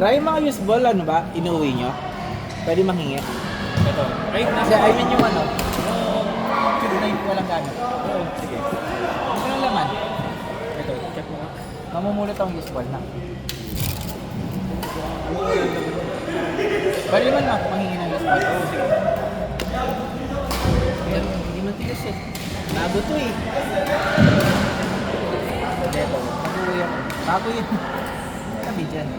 Try mga used ball, ano ba? Inuwi nyo? Pwede manghingi. Ito. Ay, Kasi I mean yung ano, yung na hindi walang gamit. Oo, sige. Ano yung laman? Ito, check mo nga. Mamumulot ang used ball na. Bali man na, manghingi ng used ball. Oo, sige. Ayan, hindi matigas eh. Bago to eh. Ito, mag-uwi ako. Bago yun. Sabi dyan.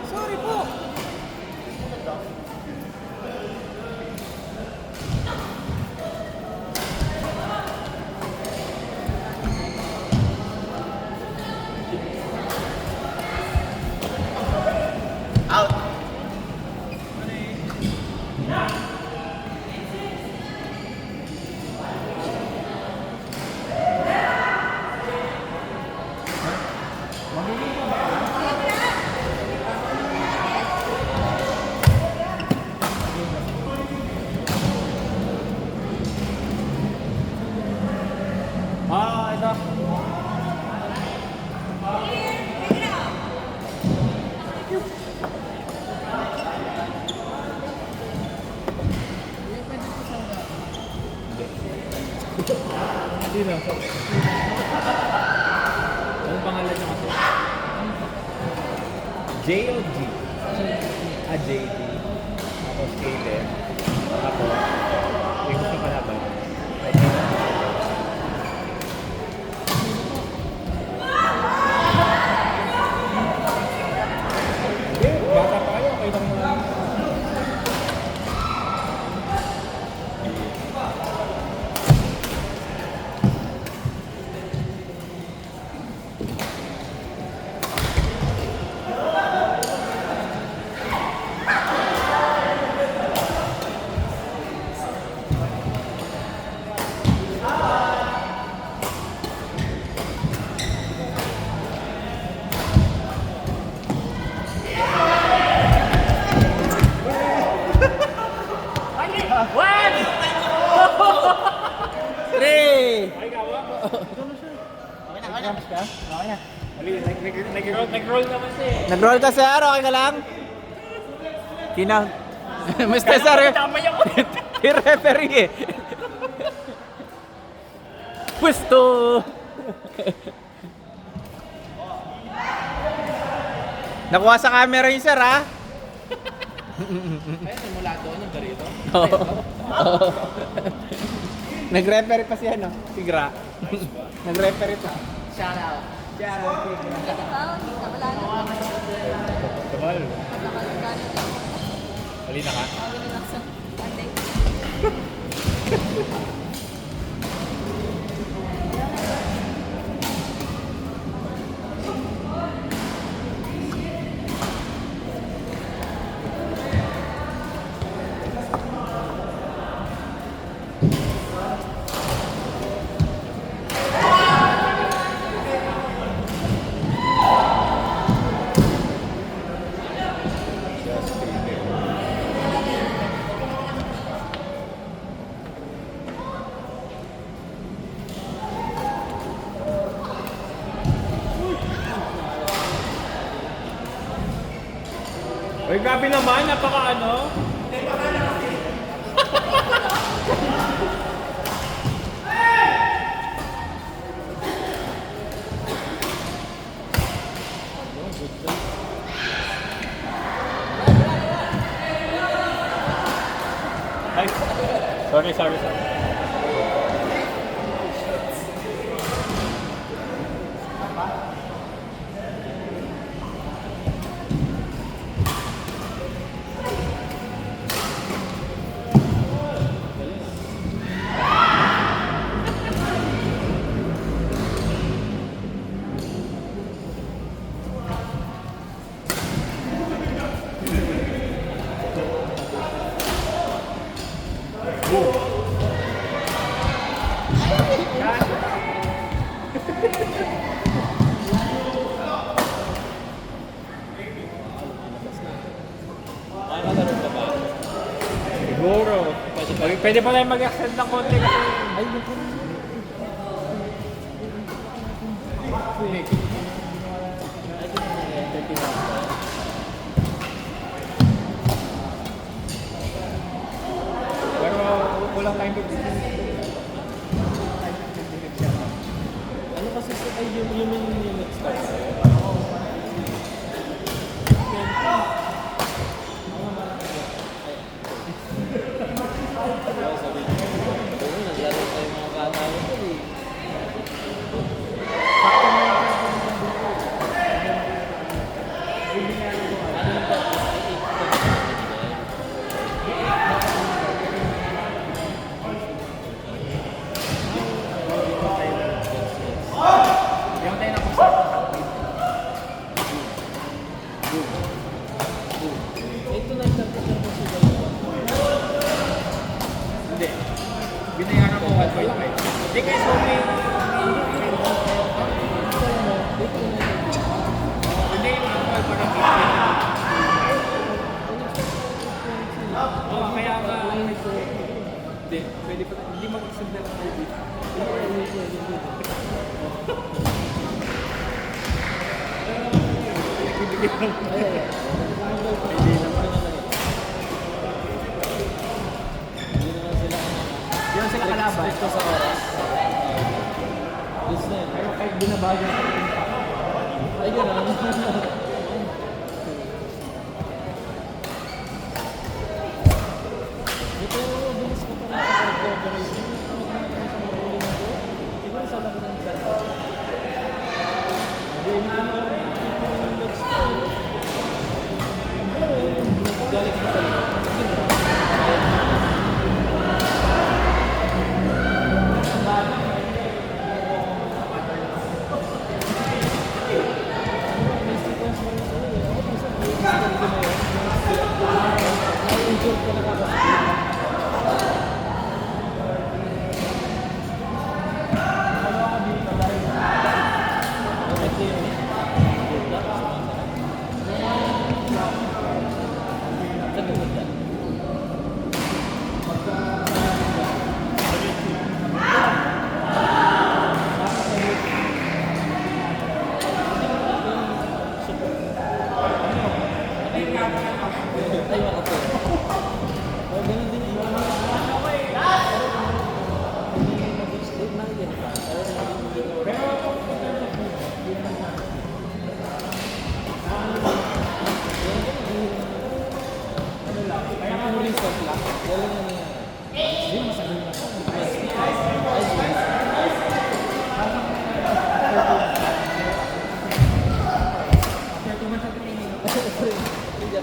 Sorry po. Ito. Sino? Anong pangalan niya kasi? J o G? JD. Tapos Kaden. Tapos, yung gusto kalaban. Bata pa kayo, kayo lang mga... Three! Ay, kawa? Okay na. Okay na. Nag-roll naman siya eh. Nag-roll ka, sir? Okay ka lang? Kinang. Mr. Sir, Tama yung i-referee eh. Pwesto! Nakuha sa camera yun, sir, ha? Ay, simula doon yung garito. Oo. Oo. Nag-referee pa si ano, si Gra. Nag-referee pa. Shout out. Shout out, si Gra. Kabal. Halina ka. Uy, grabe naman, napaka ano. Ay, sorry. Makakalaro ka ba? Siguro. Pwede pa tayo mag-extend ng konti kasi... Ay, pero kulang time to ano kasi ay yung minutes ka? Hindi. Binayaran ko 1.5. Hindi kayo so may... Hindi yung ako parang 15. Oo, kaya ba... Hindi, pwede pa... Hindi mag-extend na lang tayo dito. Yun sila kalaban. Ito sa oras. Yes na yun. Pero kahit binabago na ay gano'n. Ito yung bilis ko pa nakapag-cooperation. Siguro sa laki ng chat. Hindi na yung logs ko. Galing mo sa loob.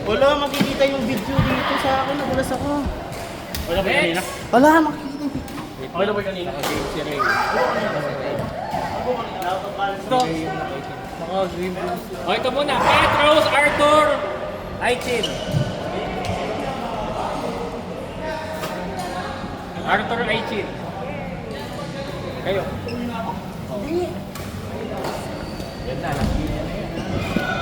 Wala makikita yung video dito sa akin. Nagulas ako. Wala ba kanina? Wala makikita yung video. Wala ba kanina? Kasi si Ray. Stop. O ito muna. Petros Arthur Aichin. Arthur Aichin. Kayo. Yan na. Nakikita na yan.